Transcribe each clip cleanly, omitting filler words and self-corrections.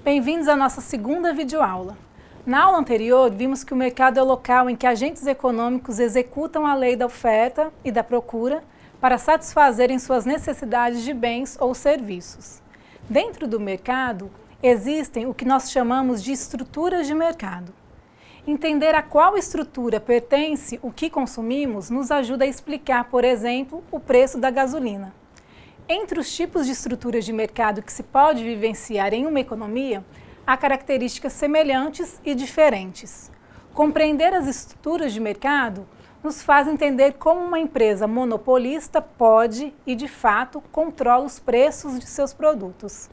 Bem-vindos à nossa segunda videoaula. Na aula anterior, vimos que o mercado é o local em que agentes econômicos executam a lei da oferta e da procura para satisfazerem suas necessidades de bens ou serviços. Dentro do mercado, existem o que nós chamamos de estruturas de mercado. Entender a qual estrutura pertence o que consumimos nos ajuda a explicar, por exemplo, o preço da gasolina. Entre os tipos de estruturas de mercado que se pode vivenciar em uma economia, há características semelhantes e diferentes. Compreender as estruturas de mercado nos faz entender como uma empresa monopolista pode e, de fato, controla os preços de seus produtos.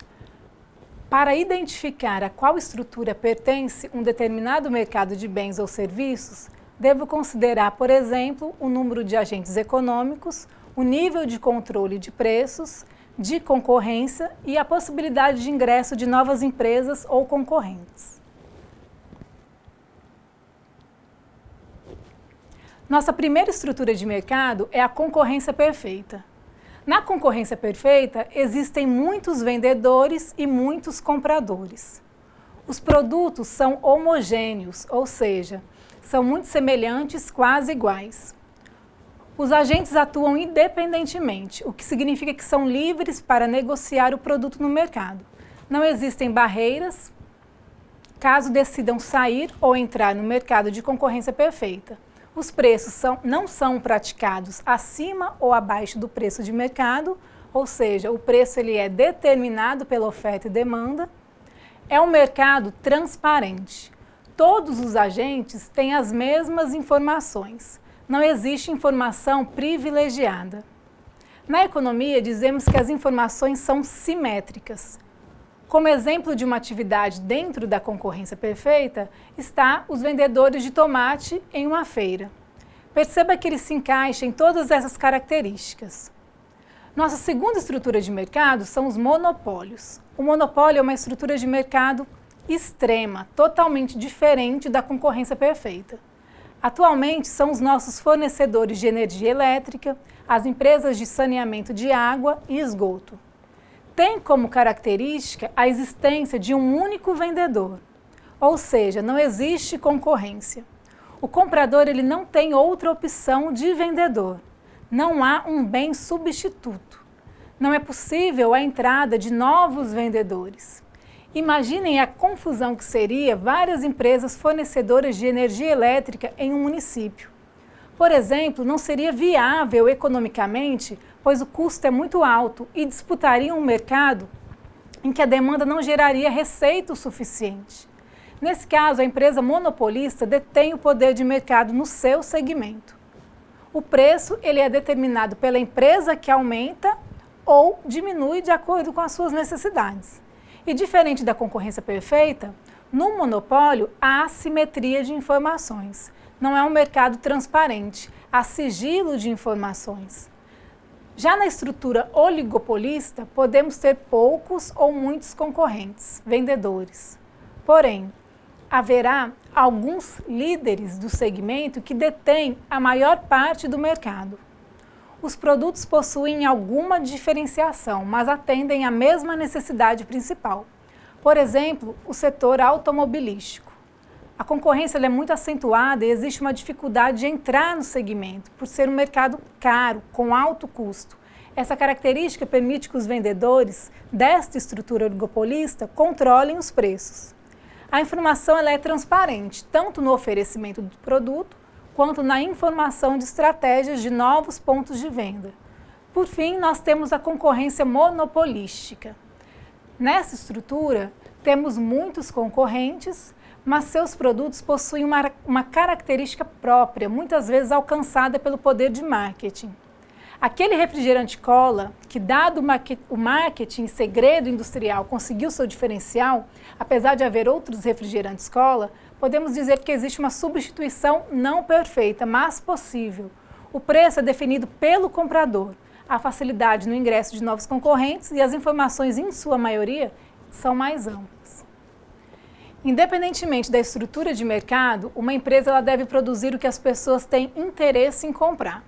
Para identificar a qual estrutura pertence um determinado mercado de bens ou serviços, devo considerar, por exemplo, o número de agentes econômicos, o nível de controle de preços, de concorrência e a possibilidade de ingresso de novas empresas ou concorrentes. Nossa primeira estrutura de mercado é a concorrência perfeita. Na concorrência perfeita, existem muitos vendedores e muitos compradores. Os produtos são homogêneos, ou seja, são muito semelhantes, quase iguais. Os agentes atuam independentemente, o que significa que são livres para negociar o produto no mercado. Não existem barreiras caso decidam sair ou entrar no mercado de concorrência perfeita. Os preços não são praticados acima ou abaixo do preço de mercado, ou seja, o preço ele é determinado pela oferta e demanda. É um mercado transparente. Todos os agentes têm as mesmas informações. Não existe informação privilegiada. Na economia, dizemos que as informações são simétricas. Como exemplo de uma atividade dentro da concorrência perfeita, está os vendedores de tomate em uma feira. Perceba que ele se encaixa em todas essas características. Nossa segunda estrutura de mercado são os monopólios. O monopólio é uma estrutura de mercado extrema, totalmente diferente da concorrência perfeita. Atualmente, são os nossos fornecedores de energia elétrica, as empresas de saneamento de água e esgoto. Tem como característica a existência de um único vendedor, ou seja, não existe concorrência. O comprador ele não tem outra opção de vendedor. Não há um bem substituto. Não é possível a entrada de novos vendedores. Imaginem a confusão que seria várias empresas fornecedoras de energia elétrica em um município. Por exemplo, não seria viável economicamente, pois o custo é muito alto e disputariam um mercado em que a demanda não geraria receita o suficiente. Nesse caso, a empresa monopolista detém o poder de mercado no seu segmento. O preço ele é determinado pela empresa que aumenta ou diminui de acordo com as suas necessidades. E diferente da concorrência perfeita, no monopólio há assimetria de informações. Não é um mercado transparente, há sigilo de informações. Já na estrutura oligopolista, podemos ter poucos ou muitos concorrentes, vendedores. Porém, haverá alguns líderes do segmento que detêm a maior parte do mercado. Os produtos possuem alguma diferenciação, mas atendem à mesma necessidade principal. Por exemplo, o setor automobilístico. A concorrência é muito acentuada e existe uma dificuldade de entrar no segmento, por ser um mercado caro, com alto custo. Essa característica permite que os vendedores desta estrutura oligopolista controlem os preços. A informação ela é transparente, tanto no oferecimento do produto, quanto na informação de estratégias de novos pontos de venda. Por fim, nós temos a concorrência monopolística. Nessa estrutura, temos muitos concorrentes, mas seus produtos possuem uma característica própria, muitas vezes alcançada pelo poder de marketing. Aquele refrigerante cola, que dado o marketing segredo industrial conseguiu seu diferencial, apesar de haver outros refrigerantes cola, podemos dizer que existe uma substituição não perfeita, mas possível. O preço é definido pelo comprador. A facilidade no ingresso de novos concorrentes e as informações, em sua maioria, são mais amplas. Independentemente da estrutura de mercado, uma empresa ela deve produzir o que as pessoas têm interesse em comprar.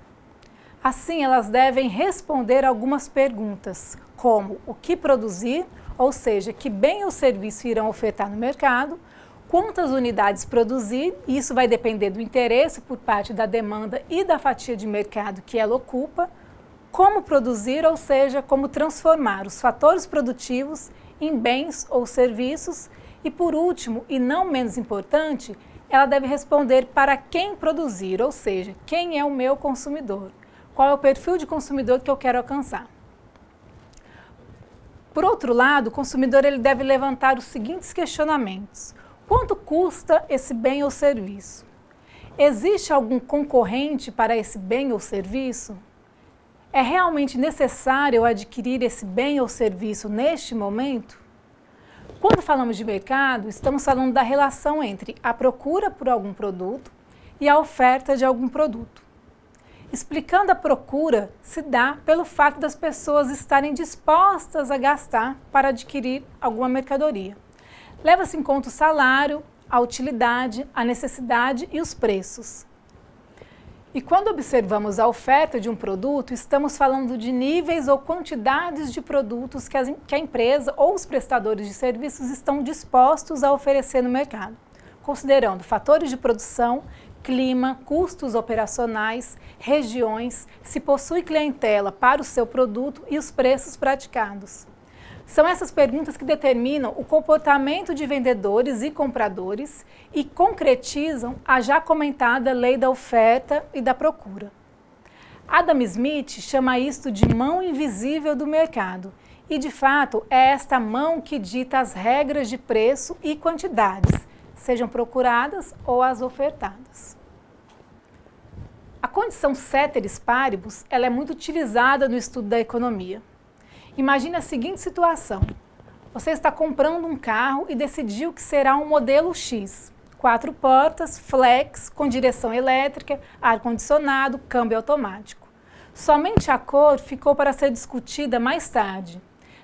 Assim, elas devem responder algumas perguntas, como o que produzir ou seja, que bem ou serviço irão ofertar no mercado, quantas unidades produzir, e isso vai depender do interesse por parte da demanda e da fatia de mercado que ela ocupa, como produzir, ou seja, como transformar os fatores produtivos em bens ou serviços, e por último, e não menos importante, ela deve responder para quem produzir, ou seja, quem é o meu consumidor, qual é o perfil de consumidor que eu quero alcançar. Por outro lado, o consumidor ele deve levantar os seguintes questionamentos. Quanto custa esse bem ou serviço? Existe algum concorrente para esse bem ou serviço? É realmente necessário eu adquirir esse bem ou serviço neste momento? Quando falamos de mercado, estamos falando da relação entre a procura por algum produto e a oferta de algum produto. Explicando a procura, se dá pelo fato das pessoas estarem dispostas a gastar para adquirir alguma mercadoria. Leva-se em conta o salário, a utilidade, a necessidade e os preços. E quando observamos a oferta de um produto, estamos falando de níveis ou quantidades de produtos que a empresa ou os prestadores de serviços estão dispostos a oferecer no mercado, considerando fatores de produção, clima, custos operacionais, regiões, se possui clientela para o seu produto e os preços praticados. São essas perguntas que determinam o comportamento de vendedores e compradores e concretizam a já comentada lei da oferta e da procura. Adam Smith chama isto de mão invisível do mercado e, de fato, é esta mão que dita as regras de preço e quantidades, sejam procuradas ou as ofertadas. A condição ceteris paribus ela é muito utilizada no estudo da economia. Imagine a seguinte situação. Você está comprando um carro e decidiu que será um modelo X. 4 portas, flex, com direção elétrica, ar-condicionado, câmbio automático. Somente a cor ficou para ser discutida mais tarde.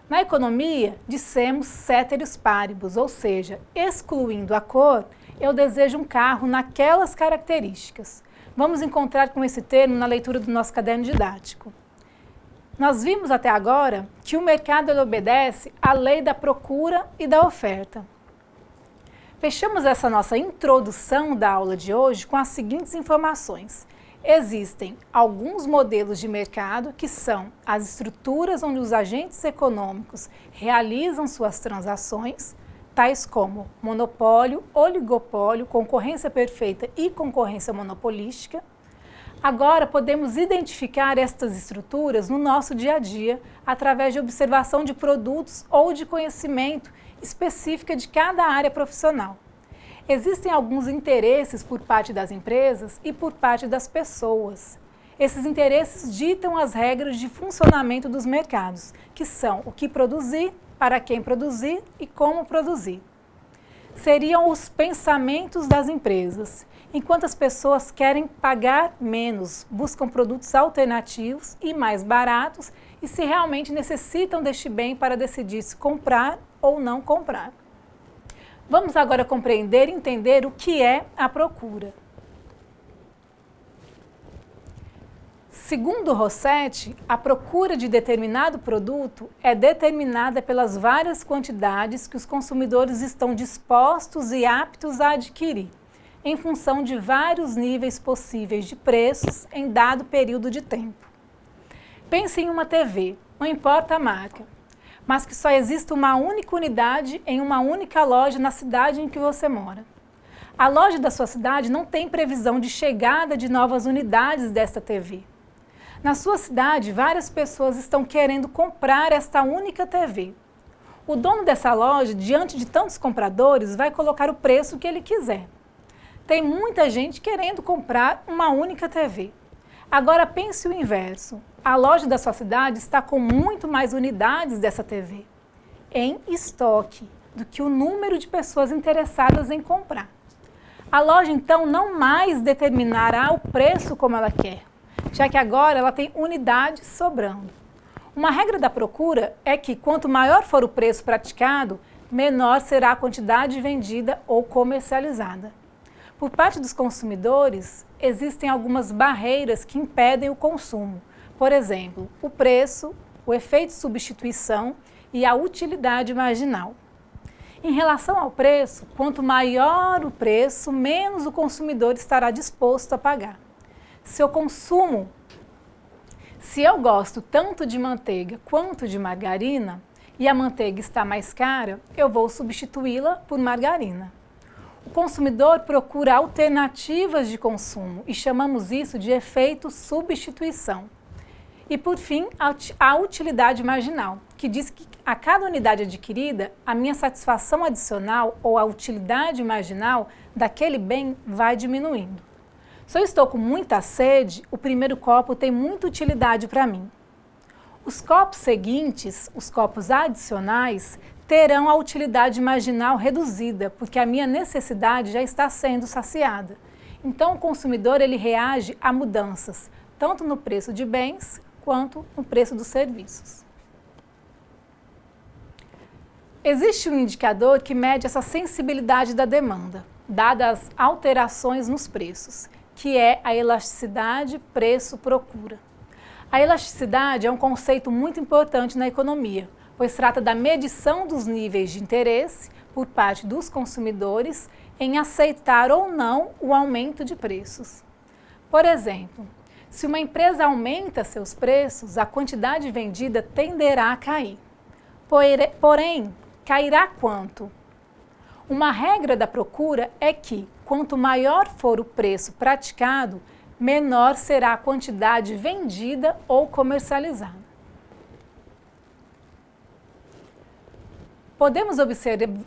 Na economia, dissemos ceteris paribus, ou seja, excluindo a cor, eu desejo um carro naquelas características. Vamos encontrar com esse termo na leitura do nosso caderno didático. Nós vimos até agora que o mercado ele obedece à lei da procura e da oferta. Fechamos essa nossa introdução da aula de hoje com as seguintes informações. Existem alguns modelos de mercado que são as estruturas onde os agentes econômicos realizam suas transações, tais como monopólio, oligopólio, concorrência perfeita e concorrência monopolística. Agora, podemos identificar estas estruturas no nosso dia a dia através de observação de produtos ou de conhecimento específica de cada área profissional. Existem alguns interesses por parte das empresas e por parte das pessoas. Esses interesses ditam as regras de funcionamento dos mercados, que são o que produzir, para quem produzir e como produzir. Seriam os pensamentos das empresas. Enquanto as pessoas querem pagar menos, buscam produtos alternativos e mais baratos e se realmente necessitam deste bem para decidir se comprar ou não comprar. Vamos agora compreender e entender o que é a procura. Segundo Rossetti, a procura de determinado produto é determinada pelas várias quantidades que os consumidores estão dispostos e aptos a adquirir, em função de vários níveis possíveis de preços em dado período de tempo. Pense em uma TV, não importa a marca, mas que só existe uma única unidade em uma única loja na cidade em que você mora. A loja da sua cidade não tem previsão de chegada de novas unidades desta TV. Na sua cidade, várias pessoas estão querendo comprar esta única TV. O dono dessa loja, diante de tantos compradores, vai colocar o preço que ele quiser. Tem muita gente querendo comprar uma única TV. Agora pense o inverso. A loja da sua cidade está com muito mais unidades dessa TV em estoque do que o número de pessoas interessadas em comprar. A loja então não mais determinará o preço como ela quer, já que agora ela tem unidades sobrando. Uma regra da procura é que quanto maior for o preço praticado, menor será a quantidade vendida ou comercializada. Por parte dos consumidores, existem algumas barreiras que impedem o consumo. Por exemplo, o preço, o efeito de substituição e a utilidade marginal. Em relação ao preço, quanto maior o preço, menos o consumidor estará disposto a pagar. Se eu gosto tanto de manteiga quanto de margarina e a manteiga está mais cara, eu vou substituí-la por margarina. O consumidor procura alternativas de consumo e chamamos isso de efeito substituição. E, por fim, a utilidade marginal, que diz que a cada unidade adquirida, a minha satisfação adicional ou a utilidade marginal daquele bem vai diminuindo. Se eu estou com muita sede, o primeiro copo tem muita utilidade para mim. Os copos seguintes, os copos adicionais, terão a utilidade marginal reduzida, porque a minha necessidade já está sendo saciada. Então, o consumidor ele reage a mudanças, tanto no preço de bens quanto no preço dos serviços. Existe um indicador que mede essa sensibilidade da demanda, dadas as alterações nos preços, que é a elasticidade preço-procura. A elasticidade é um conceito muito importante na economia, pois trata da medição dos níveis de interesse por parte dos consumidores em aceitar ou não o aumento de preços. Por exemplo, se uma empresa aumenta seus preços, a quantidade vendida tenderá a cair. Porém, cairá quanto? Uma regra da procura é que, quanto maior for o preço praticado, menor será a quantidade vendida ou comercializada. Podemos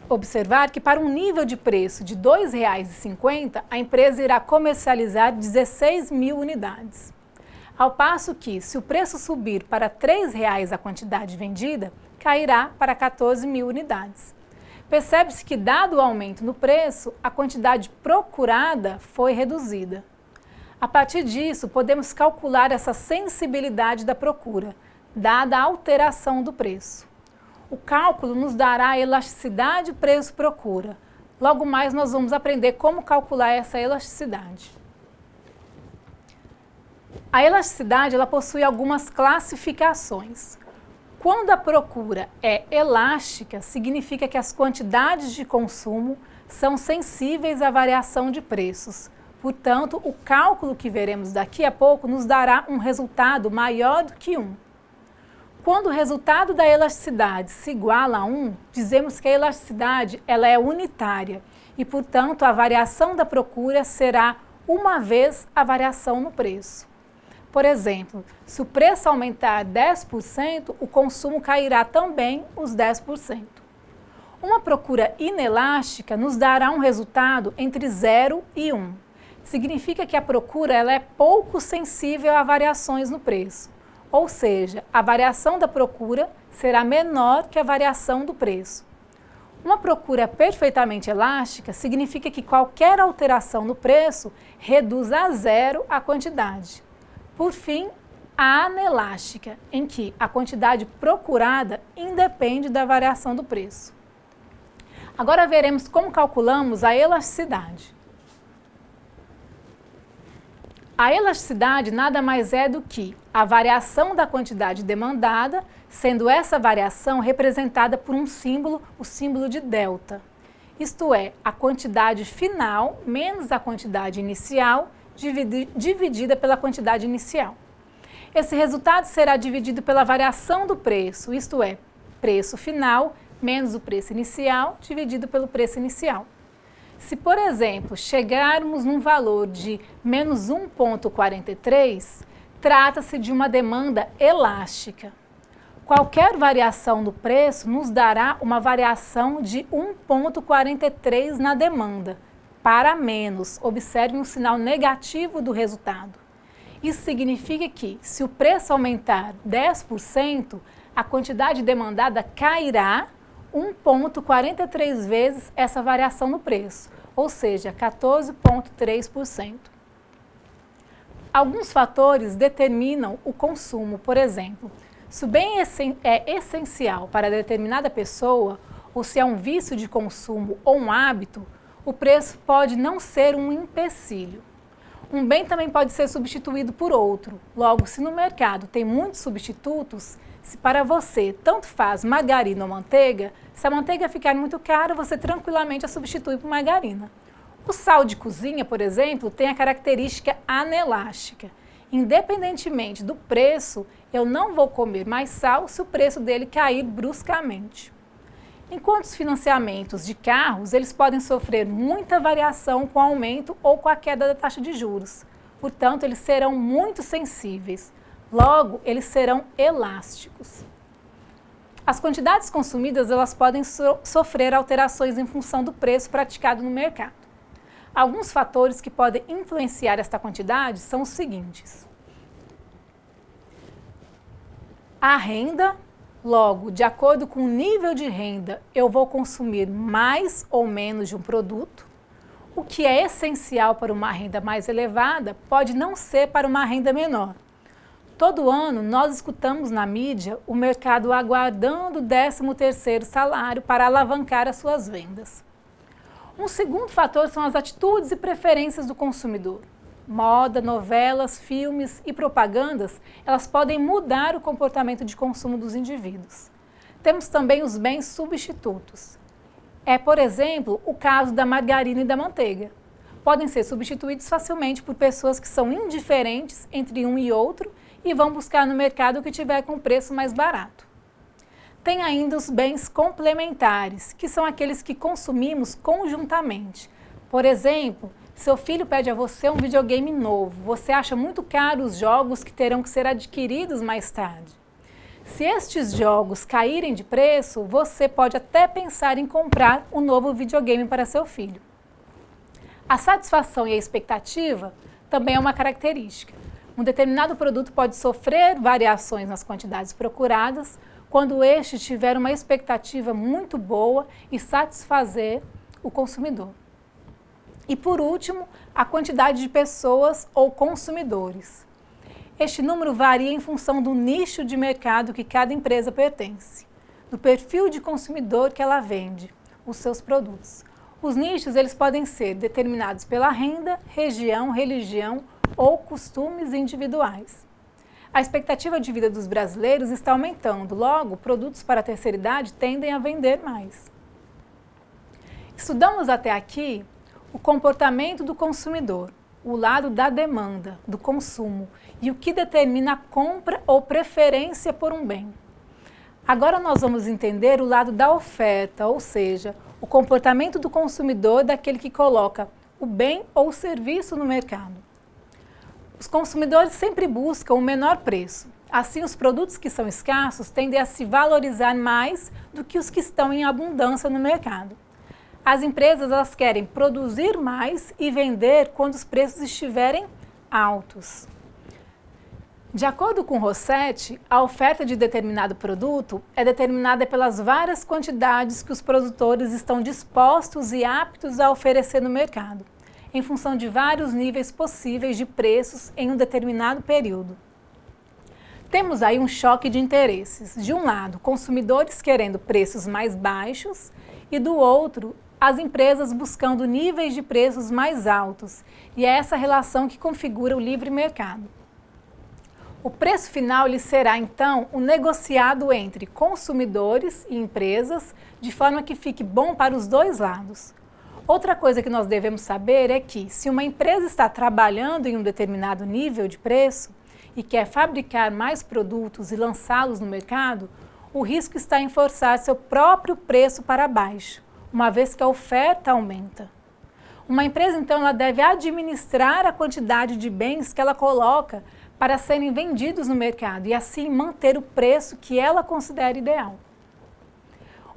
observar que para um nível de preço de R$ 2,50, a empresa irá comercializar 16 mil unidades. Ao passo que, se o preço subir para R$ 3,00 a quantidade vendida, cairá para 14 mil unidades. Percebe-se que, dado o aumento no preço, a quantidade procurada foi reduzida. A partir disso, podemos calcular essa sensibilidade da procura, dada a alteração do preço. O cálculo nos dará a elasticidade preço-procura. Logo mais nós vamos aprender como calcular essa elasticidade. A elasticidade ela possui algumas classificações. Quando a procura é elástica, significa que as quantidades de consumo são sensíveis à variação de preços. Portanto, o cálculo que veremos daqui a pouco nos dará um resultado maior do que 1. Quando o resultado da elasticidade se iguala a 1, dizemos que a elasticidade ela é unitária e, portanto, a variação da procura será uma vez a variação no preço. Por exemplo, se o preço aumentar 10%, o consumo cairá também os 10%. Uma procura inelástica nos dará um resultado entre 0 e 1. Significa que a procura ela é pouco sensível a variações no preço. Ou seja, a variação da procura será menor que a variação do preço. Uma procura perfeitamente elástica significa que qualquer alteração no preço reduz a 0 a quantidade. Por fim, a anelástica, em que a quantidade procurada independe da variação do preço. Agora veremos como calculamos a elasticidade. A elasticidade nada mais é do que a variação da quantidade demandada, sendo essa variação representada por um símbolo, o símbolo de delta. Isto é, a quantidade final menos a quantidade inicial, dividida pela quantidade inicial. Esse resultado será dividido pela variação do preço, isto é, preço final menos o preço inicial, dividido pelo preço inicial. Se, por exemplo, chegarmos num valor de menos 1,43, trata-se de uma demanda elástica. Qualquer variação no preço nos dará uma variação de 1,43 na demanda. Para menos, observe um sinal negativo do resultado. Isso significa que, se o preço aumentar 10%, a quantidade demandada cairá 1,43 vezes essa variação no preço, ou seja, 14,3%. Alguns fatores determinam o consumo, por exemplo, se o bem é essencial para determinada pessoa, ou se é um vício de consumo ou um hábito, o preço pode não ser um empecilho. Um bem também pode ser substituído por outro. Logo, se no mercado tem muitos substitutos, Se para você tanto faz margarina ou manteiga, se a manteiga ficar muito cara, você tranquilamente a substitui por margarina. O sal de cozinha, por exemplo, tem a característica anelástica. Independentemente do preço, eu não vou comer mais sal se o preço dele cair bruscamente. Enquanto os financiamentos de carros, eles podem sofrer muita variação com o aumento ou com a queda da taxa de juros. Portanto, eles serão muito sensíveis. Logo, eles serão elásticos. As quantidades consumidas elas podem sofrer alterações em função do preço praticado no mercado. Alguns fatores que podem influenciar esta quantidade são os seguintes. A renda, logo, de acordo com o nível de renda, eu vou consumir mais ou menos de um produto. O que é essencial para uma renda mais elevada pode não ser para uma renda menor. Todo ano, nós escutamos na mídia o mercado aguardando o 13º salário para alavancar as suas vendas. Um segundo fator são as atitudes e preferências do consumidor. Moda, novelas, filmes e propagandas, elas podem mudar o comportamento de consumo dos indivíduos. Temos também os bens substitutos. É, por exemplo, o caso da margarina e da manteiga. Podem ser substituídos facilmente por pessoas que são indiferentes entre um e outro e vão buscar no mercado o que tiver com preço mais barato. Tem ainda os bens complementares, que são aqueles que consumimos conjuntamente. Por exemplo, seu filho pede a você um videogame novo, você acha muito caro os jogos que terão que ser adquiridos mais tarde. Se estes jogos caírem de preço, você pode até pensar em comprar um novo videogame para seu filho. A satisfação e a expectativa também é uma característica. Um determinado produto pode sofrer variações nas quantidades procuradas quando este tiver uma expectativa muito boa e satisfazer o consumidor. E por último, a quantidade de pessoas ou consumidores. Este número varia em função do nicho de mercado que cada empresa pertence, do perfil de consumidor que ela vende, os seus produtos. Os nichos eles podem ser determinados pela renda, região, religião ou costumes individuais. A expectativa de vida dos brasileiros está aumentando, logo, produtos para a terceira idade tendem a vender mais. Estudamos até aqui o comportamento do consumidor, o lado da demanda, do consumo e o que determina a compra ou preferência por um bem. Agora nós vamos entender o lado da oferta, ou seja, o comportamento do consumidor daquele que coloca o bem ou o serviço no mercado. Os consumidores sempre buscam o menor preço. Assim, os produtos que são escassos tendem a se valorizar mais do que os que estão em abundância no mercado. As empresas elas querem produzir mais e vender quando os preços estiverem altos. De acordo com Rossetti, a oferta de determinado produto é determinada pelas várias quantidades que os produtores estão dispostos e aptos a oferecer no mercado, em função de vários níveis possíveis de preços em um determinado período. Temos aí um choque de interesses. De um lado, consumidores querendo preços mais baixos e do outro, as empresas buscando níveis de preços mais altos. E é essa relação que configura o livre mercado. O preço final ele será, então, o negociado entre consumidores e empresas, de forma que fique bom para os dois lados. Outra coisa que nós devemos saber é que, se uma empresa está trabalhando em um determinado nível de preço e quer fabricar mais produtos e lançá-los no mercado, o risco está em forçar seu próprio preço para baixo, uma vez que a oferta aumenta. Uma empresa, então, ela deve administrar a quantidade de bens que ela coloca para serem vendidos no mercado e assim manter o preço que ela considera ideal.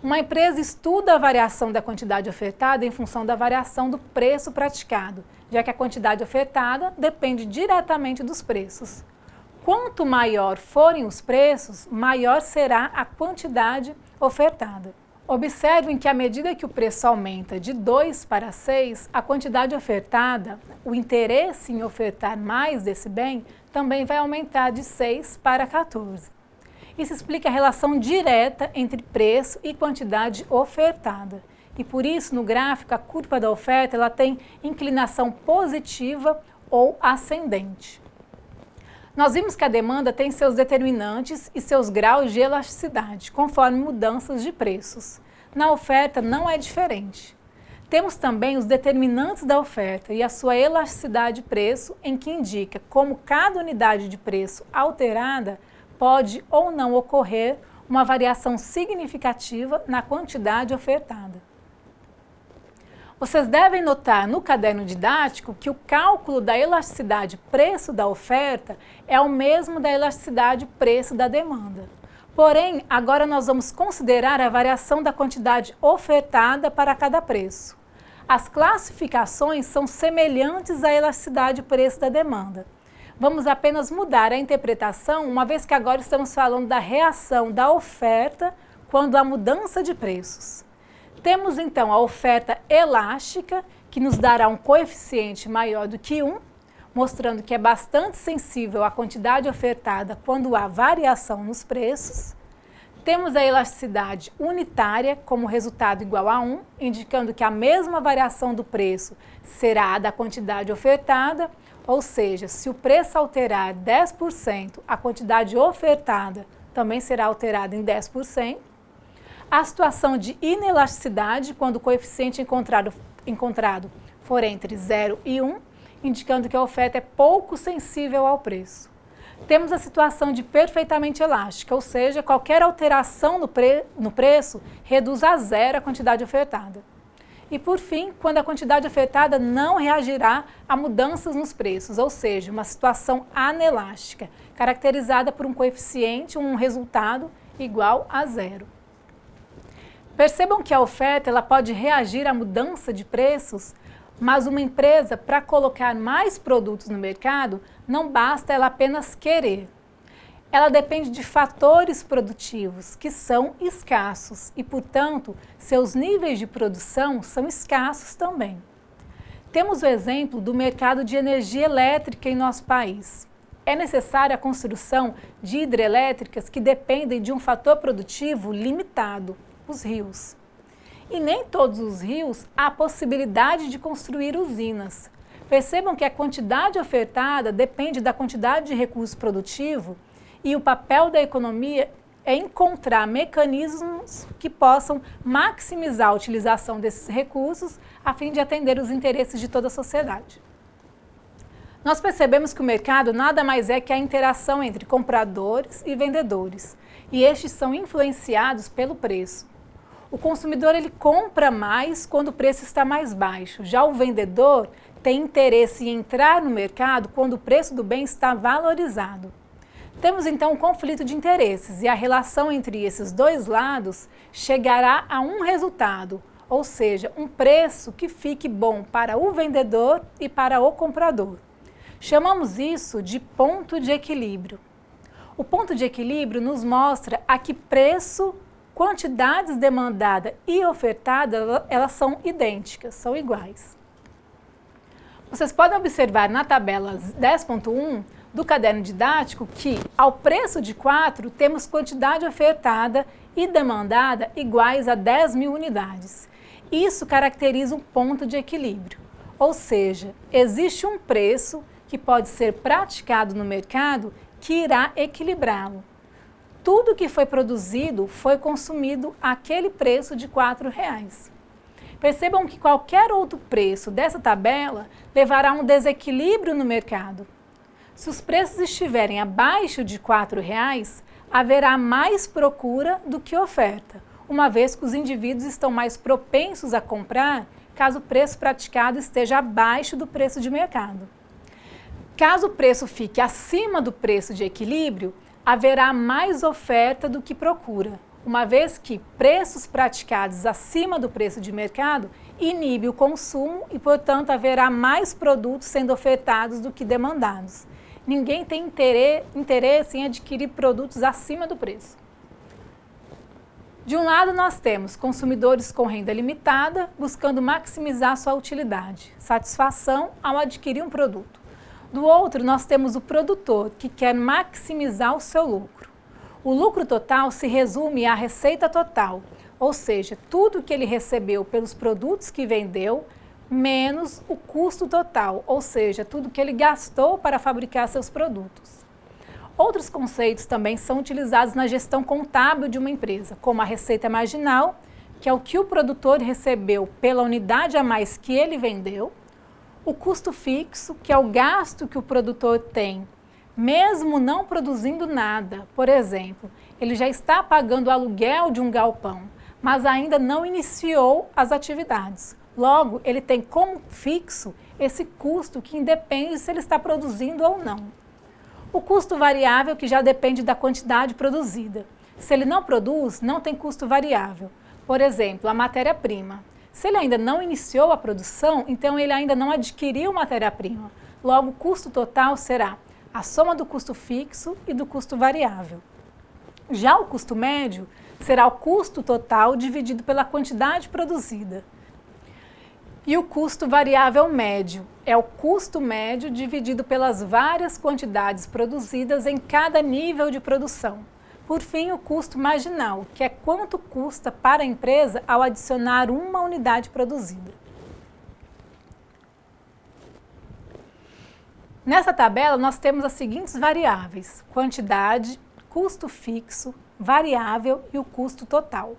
Uma empresa estuda a variação da quantidade ofertada em função da variação do preço praticado, já que a quantidade ofertada depende diretamente dos preços. Quanto maior forem os preços, maior será a quantidade ofertada. Observem que à medida que o preço aumenta de 2 para 6, a quantidade ofertada, o interesse em ofertar mais desse bem, também vai aumentar de 6 para 14. Isso explica a relação direta entre preço e quantidade ofertada. E por isso, no gráfico, a curva da oferta ela tem inclinação positiva ou ascendente. Nós vimos que a demanda tem seus determinantes e seus graus de elasticidade, conforme mudanças de preços. Na oferta não é diferente. Temos também os determinantes da oferta e a sua elasticidade de preço, em que indica como cada unidade de preço alterada pode ou não ocorrer uma variação significativa na quantidade ofertada. Vocês devem notar no caderno didático que o cálculo da elasticidade preço da oferta é o mesmo da elasticidade preço da demanda. Porém, agora nós vamos considerar a variação da quantidade ofertada para cada preço. As classificações são semelhantes à elasticidade preço da demanda. Vamos apenas mudar a interpretação, uma vez que agora estamos falando da reação da oferta quando há mudança de preços. Temos então a oferta elástica, que nos dará um coeficiente maior do que 1, mostrando que é bastante sensível à quantidade ofertada quando há variação nos preços. Temos a elasticidade unitária como resultado igual a 1, indicando que a mesma variação do preço será a da quantidade ofertada, ou seja, se o preço alterar 10%, a quantidade ofertada também será alterada em 10%. A situação de inelasticidade, quando o coeficiente encontrado for entre 0 e 1, indicando que a oferta é pouco sensível ao preço. Temos a situação de perfeitamente elástica, ou seja, qualquer alteração no preço reduz a zero a quantidade ofertada. E por fim, quando a quantidade ofertada não reagirá a mudanças nos preços, ou seja, uma situação anelástica, caracterizada por um coeficiente, um resultado igual a zero. Percebam que a oferta ela pode reagir à mudança de preços, mas uma empresa, para colocar mais produtos no mercado, não basta ela apenas querer. Ela depende de fatores produtivos que são escassos e, portanto, seus níveis de produção são escassos também. Temos o exemplo do mercado de energia elétrica em nosso país. É necessária a construção de hidrelétricas que dependem de um fator produtivo limitado, os rios. E nem todos os rios há possibilidade de construir usinas. Percebam que a quantidade ofertada depende da quantidade de recurso produtivo e o papel da economia é encontrar mecanismos que possam maximizar a utilização desses recursos a fim de atender os interesses de toda a sociedade. Nós percebemos que o mercado nada mais é que a interação entre compradores e vendedores, e estes são influenciados pelo preço. O consumidor ele compra mais quando o preço está mais baixo. Já o vendedor tem interesse em entrar no mercado quando o preço do bem está valorizado. Temos então um conflito de interesses e a relação entre esses dois lados chegará a um resultado, ou seja, um preço que fique bom para o vendedor e para o comprador. Chamamos isso de ponto de equilíbrio. O ponto de equilíbrio nos mostra a que preço, quantidades demandada e ofertada, elas são idênticas, são iguais. Vocês podem observar na tabela 10.1 do caderno didático que, ao preço de 4, temos quantidade ofertada e demandada iguais a 10.000 unidades. Isso caracteriza um ponto de equilíbrio, ou seja, existe um preço que pode ser praticado no mercado que irá equilibrá-lo. Tudo que foi produzido foi consumido àquele preço de R$ 4,00. Percebam que qualquer outro preço dessa tabela levará a um desequilíbrio no mercado. Se os preços estiverem abaixo de R$ 4,00, haverá mais procura do que oferta, uma vez que os indivíduos estão mais propensos a comprar caso o preço praticado esteja abaixo do preço de mercado. Caso o preço fique acima do preço de equilíbrio, haverá mais oferta do que procura, uma vez que preços praticados acima do preço de mercado inibe o consumo e, portanto, haverá mais produtos sendo ofertados do que demandados. Ninguém tem interesse em adquirir produtos acima do preço. De um lado, nós temos consumidores com renda limitada, buscando maximizar sua utilidade, satisfação ao adquirir um produto. Do outro, nós temos o produtor, que quer maximizar o seu lucro. O lucro total se resume à receita total, ou seja, tudo que ele recebeu pelos produtos que vendeu, menos o custo total, ou seja, tudo que ele gastou para fabricar seus produtos. Outros conceitos também são utilizados na gestão contábil de uma empresa, como a receita marginal, que é o que o produtor recebeu pela unidade a mais que ele vendeu, o custo fixo, que é o gasto que o produtor tem, mesmo não produzindo nada. Por exemplo, ele já está pagando o aluguel de um galpão, mas ainda não iniciou as atividades. Logo, ele tem como fixo esse custo que independe se ele está produzindo ou não. O custo variável, que já depende da quantidade produzida. Se ele não produz, não tem custo variável. Por exemplo, a matéria-prima. Se ele ainda não iniciou a produção, então ele ainda não adquiriu matéria-prima. Logo, o custo total será a soma do custo fixo e do custo variável. Já o custo médio será o custo total dividido pela quantidade produzida. E o custo variável médio é o custo médio dividido pelas várias quantidades produzidas em cada nível de produção. Por fim, o custo marginal, que é quanto custa para a empresa ao adicionar uma unidade produzida. Nessa tabela, nós temos as seguintes variáveis: quantidade, custo fixo, variável e o custo total.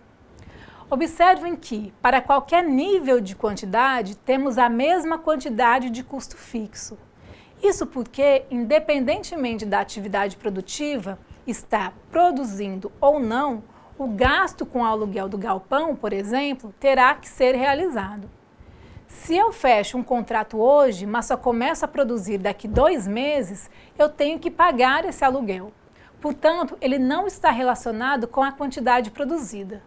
Observem que, para qualquer nível de quantidade, temos a mesma quantidade de custo fixo. Isso porque, independentemente da atividade produtiva, está produzindo ou não, o gasto com o aluguel do galpão, por exemplo, terá que ser realizado. Se eu fecho um contrato hoje, mas só começo a produzir daqui 2 meses, eu tenho que pagar esse aluguel. Portanto, ele não está relacionado com a quantidade produzida.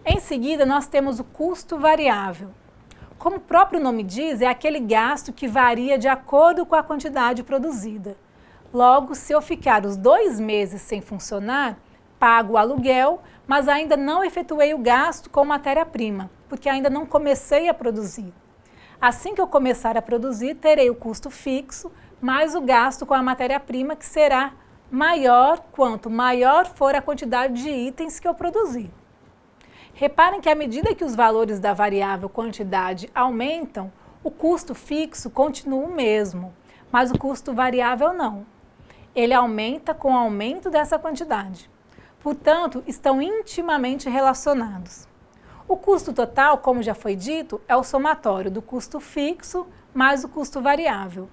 Em seguida, nós temos o custo variável. Como o próprio nome diz, é aquele gasto que varia de acordo com a quantidade produzida. Logo, se eu ficar os 2 meses sem funcionar, pago o aluguel, mas ainda não efetuei o gasto com matéria-prima, porque ainda não comecei a produzir. Assim que eu começar a produzir, terei o custo fixo, mais o gasto com a matéria-prima, que será maior quanto maior for a quantidade de itens que eu produzir. Reparem que à medida que os valores da variável quantidade aumentam, o custo fixo continua o mesmo, mas o custo variável não. Ele aumenta com o aumento dessa quantidade. Portanto, estão intimamente relacionados. O custo total, como já foi dito, é o somatório do custo fixo mais o custo variável.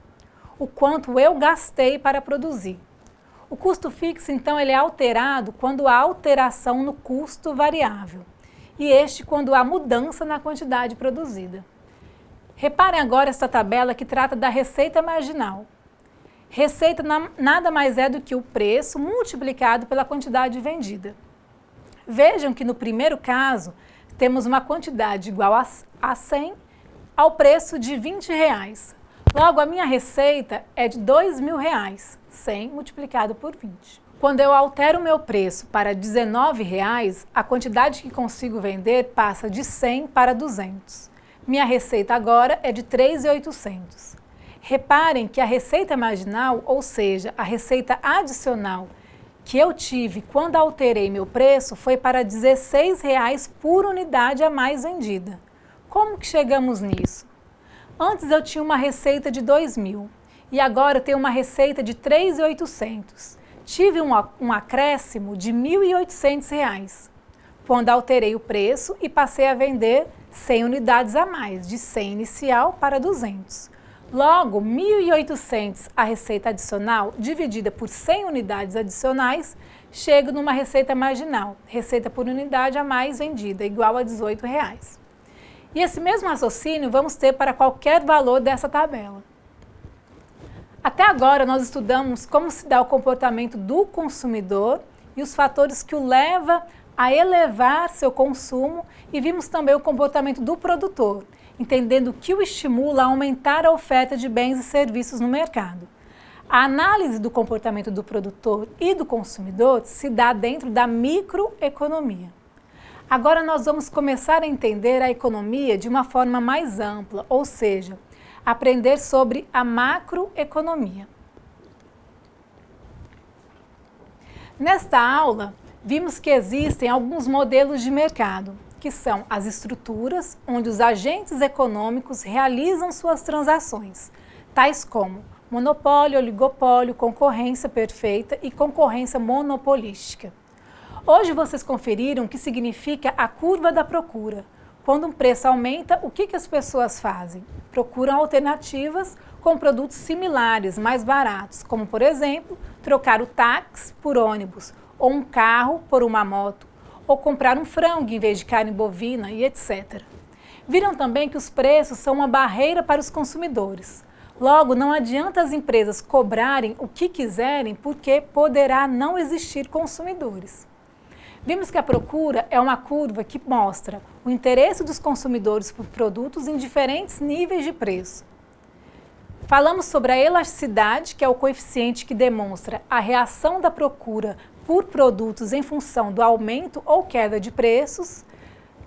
O quanto eu gastei para produzir. O custo fixo, então, ele é alterado quando há alteração no custo variável. E este quando há mudança na quantidade produzida. Reparem agora esta tabela que trata da receita marginal. Receita nada mais é do que o preço multiplicado pela quantidade vendida. Vejam que no primeiro caso, temos uma quantidade igual a 100 ao preço de R$20. Logo, a minha receita é de R$2.000, 100 multiplicado por 20. Quando eu altero o meu preço para R$19, a quantidade que consigo vender passa de 100 para 200. Minha receita agora é de R$3.800. Reparem que a receita marginal, ou seja, a receita adicional que eu tive quando alterei meu preço, foi para R$16 por unidade a mais vendida. Como que chegamos nisso? Antes eu tinha uma receita de R$2.000 e agora eu tenho uma receita de R$3.800. Tive um acréscimo de R$1.800 quando alterei o preço e passei a vender 100 unidades a mais, de 100 inicial para 200. Logo, 1.800 a receita adicional dividida por 100 unidades adicionais, chego numa receita marginal, receita por unidade a mais vendida, igual a R$18. E esse mesmo raciocínio vamos ter para qualquer valor dessa tabela. Até agora nós estudamos como se dá o comportamento do consumidor e os fatores que o levam a elevar seu consumo e vimos também o comportamento do produtor, entendendo o que o estimula a aumentar a oferta de bens e serviços no mercado. A análise do comportamento do produtor e do consumidor se dá dentro da microeconomia. Agora nós vamos começar a entender a economia de uma forma mais ampla, ou seja, aprender sobre a macroeconomia. Nesta aula, vimos que existem alguns modelos de mercado, que são as estruturas onde os agentes econômicos realizam suas transações, tais como monopólio, oligopólio, concorrência perfeita e concorrência monopolística. Hoje vocês conferiram o que significa a curva da procura. Quando um preço aumenta, o que as pessoas fazem? Procuram alternativas com produtos similares, mais baratos, como, por exemplo, trocar o táxi por ônibus, ou um carro por uma moto, ou comprar um frango em vez de carne bovina e etc. Viram também que os preços são uma barreira para os consumidores. Logo, não adianta as empresas cobrarem o que quiserem, porque poderá não existir consumidores. Vimos que a procura é uma curva que mostra o interesse dos consumidores por produtos em diferentes níveis de preço. Falamos sobre a elasticidade, que é o coeficiente que demonstra a reação da procura por produtos em função do aumento ou queda de preços.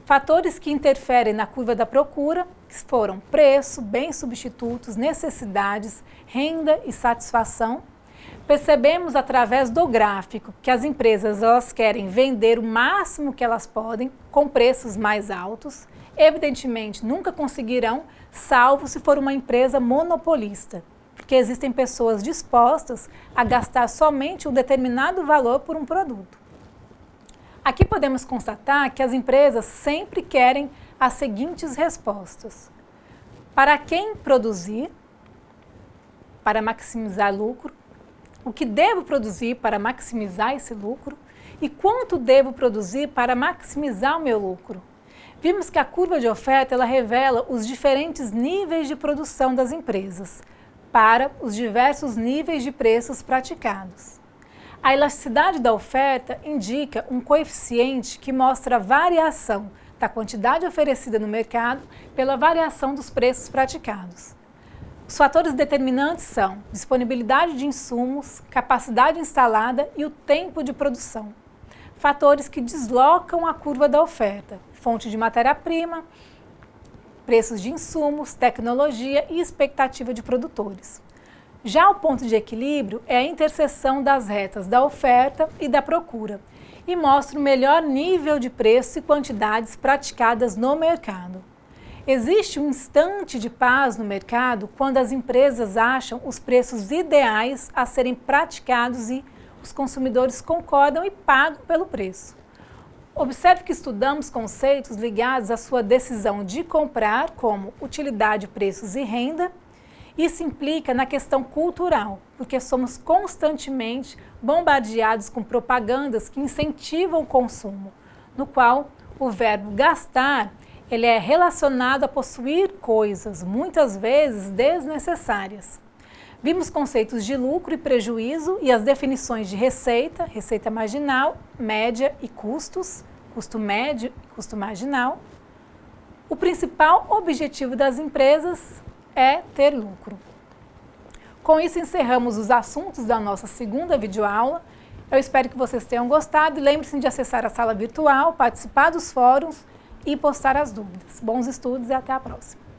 Fatores que interferem na curva da procura foram preço, bens substitutos, necessidades, renda e satisfação. Percebemos através do gráfico que as empresas elas querem vender o máximo que elas podem com preços mais altos. Evidentemente, nunca conseguirão, salvo se for uma empresa monopolista, porque existem pessoas dispostas a gastar somente um determinado valor por um produto. Aqui podemos constatar que as empresas sempre querem as seguintes respostas: para quem produzir, para maximizar lucro, o que devo produzir para maximizar esse lucro e quanto devo produzir para maximizar o meu lucro. Vimos que a curva de oferta ela revela os diferentes níveis de produção das empresas para os diversos níveis de preços praticados. A elasticidade da oferta indica um coeficiente que mostra a variação da quantidade oferecida no mercado pela variação dos preços praticados. Os fatores determinantes são disponibilidade de insumos, capacidade instalada e o tempo de produção. Fatores que deslocam a curva da oferta, fonte de matéria-prima, preços de insumos, tecnologia e expectativa de produtores. Já o ponto de equilíbrio é a interseção das retas da oferta e da procura e mostra o melhor nível de preço e quantidades praticadas no mercado. Existe um instante de paz no mercado quando as empresas acham os preços ideais a serem praticados e os consumidores concordam e pagam pelo preço. Observe que estudamos conceitos ligados à sua decisão de comprar, como utilidade, preços e renda. Isso implica na questão cultural, porque somos constantemente bombardeados com propagandas que incentivam o consumo, no qual o verbo gastar ele é relacionado a possuir coisas, muitas vezes desnecessárias. Vimos conceitos de lucro e prejuízo e as definições de receita, receita marginal, média e custos, custo médio e custo marginal. O principal objetivo das empresas é ter lucro. Com isso, encerramos os assuntos da nossa segunda videoaula. Eu espero que vocês tenham gostado e lembre-se de acessar a sala virtual, participar dos fóruns e postar as dúvidas. Bons estudos e até a próxima!